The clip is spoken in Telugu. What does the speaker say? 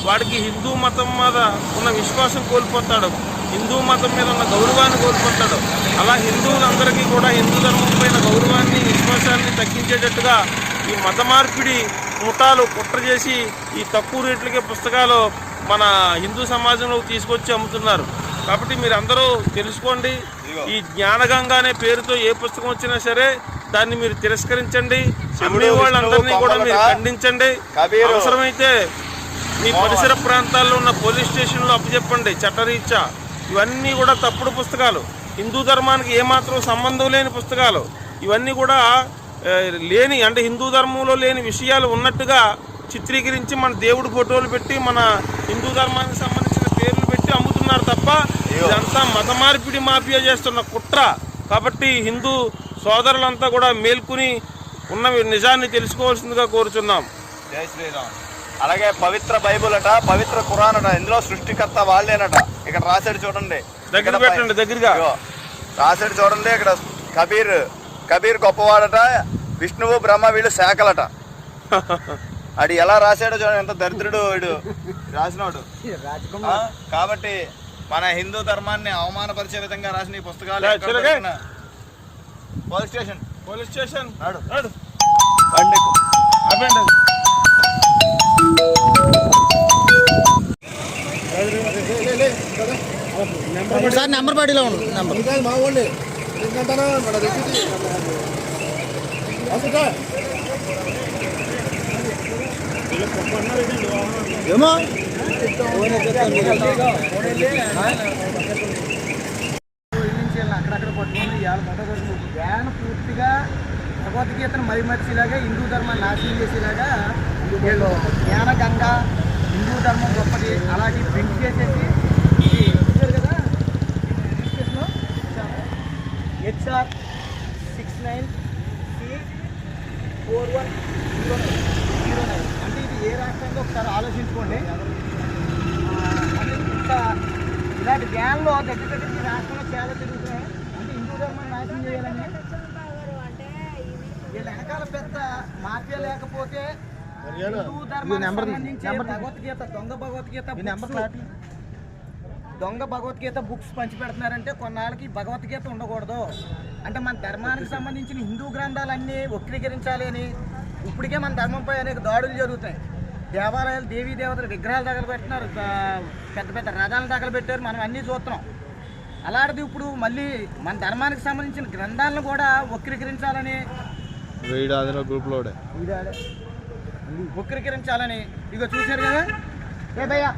వాడికి హిందూ మతం మీద ఉన్న విశ్వాసం కోల్పోతాడు, హిందూ మతం మీద ఉన్న గౌరవాన్ని కోల్పోతాడు. అలా హిందువులందరికీ కూడా హిందూ ధర్మం పైన గౌరవాన్ని విశ్వాసాన్ని తగ్గించేటట్టుగా ఈ మత మార్పిడి ముఠాలు కుట్ర చేసి ఈ తక్కువ రేట్లకే పుస్తకాలు మన హిందూ సమాజంలో తీసుకొచ్చి అమ్ముతున్నారు. కాబట్టి మీరు అందరూ తెలుసుకోండి, ఈ జ్ఞానగంగ అనే పేరుతో ఏ పుస్తకం వచ్చినా సరే దాన్ని మీరు తిరస్కరించండి. అమ్మే వాళ్ళందరినీ కూడా మీరు ఖండించండి. అవసరమైతే మీ పరిసర ప్రాంతాల్లో ఉన్న పోలీస్ స్టేషన్లో అప్పచెప్పండి చట్టరీత్యా. ఇవన్నీ కూడా తప్పుడు పుస్తకాలు, హిందూ ధర్మానికి ఏమాత్రం సంబంధం లేని పుస్తకాలు. ఇవన్నీ కూడా లేని అంటే హిందూ ధర్మంలో లేని విషయాలు ఉన్నట్టుగా చిత్రీకరించి మన దేవుడి ఫోటోలు పెట్టి మన హిందూ ధర్మానికి సంబంధించిన పేర్లు పెట్టి అమ్ముతున్నారు తప్ప ఇదంతా మత మార్పిడి మాఫియా చేస్తున్న కుట్ర. కాబట్టి హిందూ సోదరులంతా కూడా మేల్కొని ఉన్న నిజాన్ని తెలుసుకోవాల్సిందిగా కోరుచున్నాం. జై శ్రీరామ్. అలాగే పవిత్ర బైబుల్ అట, పవిత్ర ఖురాన్ అట, ఇందులో సృష్టికర్త వాళ్ళేనట. ఇక్కడ రాశాడు చూడండి, దగ్గర పెట్టండి, దగ్గరగా రాశాడు చూడండి. ఇక్కడ కబీర్ గొప్పవాడట, విష్ణువు బ్రహ్మ వీళ్ళు శాఖలట. అది ఎలా రాశాడో చూడండి, ఎంత దరిద్రుడు వీడు రాసినవాడు. కాబట్టి మన హిందూ ధర్మాన్ని అవమానపరిచే విధంగా రాసిన ఈ పుస్తకాలు పోలీస్ స్టేషన్ సార్ నెంబర్ బాడీలో ఉంది. నెంబర్ ఏమో అక్కడక్కడ పట్టుకుని జ్ఞానం పూర్తిగా భగవద్గీతను మరిమర్చిలాగా హిందూ ధర్మాన్ని నాశనం చేసేలాగా వీళ్ళు జ్ఞానగంగ హిందూ ధర్మం గొప్పది అలాగే ప్రింట్ చేసేసి కదా HR 69C4109 అంటే ఇది ఏ రాష్ట్రంలో ఒకసారి ఆలోచించుకోండి. ఇలాంటి జ్ఞానంలో దగ్గర దగ్గర రాష్ట్రంలో చాలా తిరుగుతున్నాయి. అంటే హిందూ ధర్మాన్ని నాశనం చేయాలని వీళ్ళ వెనకాల పెద్ద మాఫియా లేకపోతే హిందూ ధర్మానికి సంబంధించి భగవద్గీత దొంగ భగవద్గీత బుక్స్ పంచి పెడుతున్నారంటే కొన్నాళ్ళకి భగవద్గీత ఉండకూడదు. అంటే మన ధర్మానికి సంబంధించిన హిందూ గ్రంథాలన్నీ వక్రీకరించాలి అని ఇప్పటికే మన ధర్మంపై అనేక దాడులు జరుగుతాయి. దేవాలయాలు దేవీ దేవతల విగ్రహాలు తగలబెట్టినారు, పెద్ద పెద్ద రథాలు తగలబెట్టారు, మనం అన్నీ చూస్తున్నాం. అలాంటిది ఇప్పుడు మళ్ళీ మన ధర్మానికి సంబంధించిన గ్రంథాలను కూడా వక్రీకరించాలని వక్రీకరించాలని ఇక చూశారు కదా. ఏ భయ్యా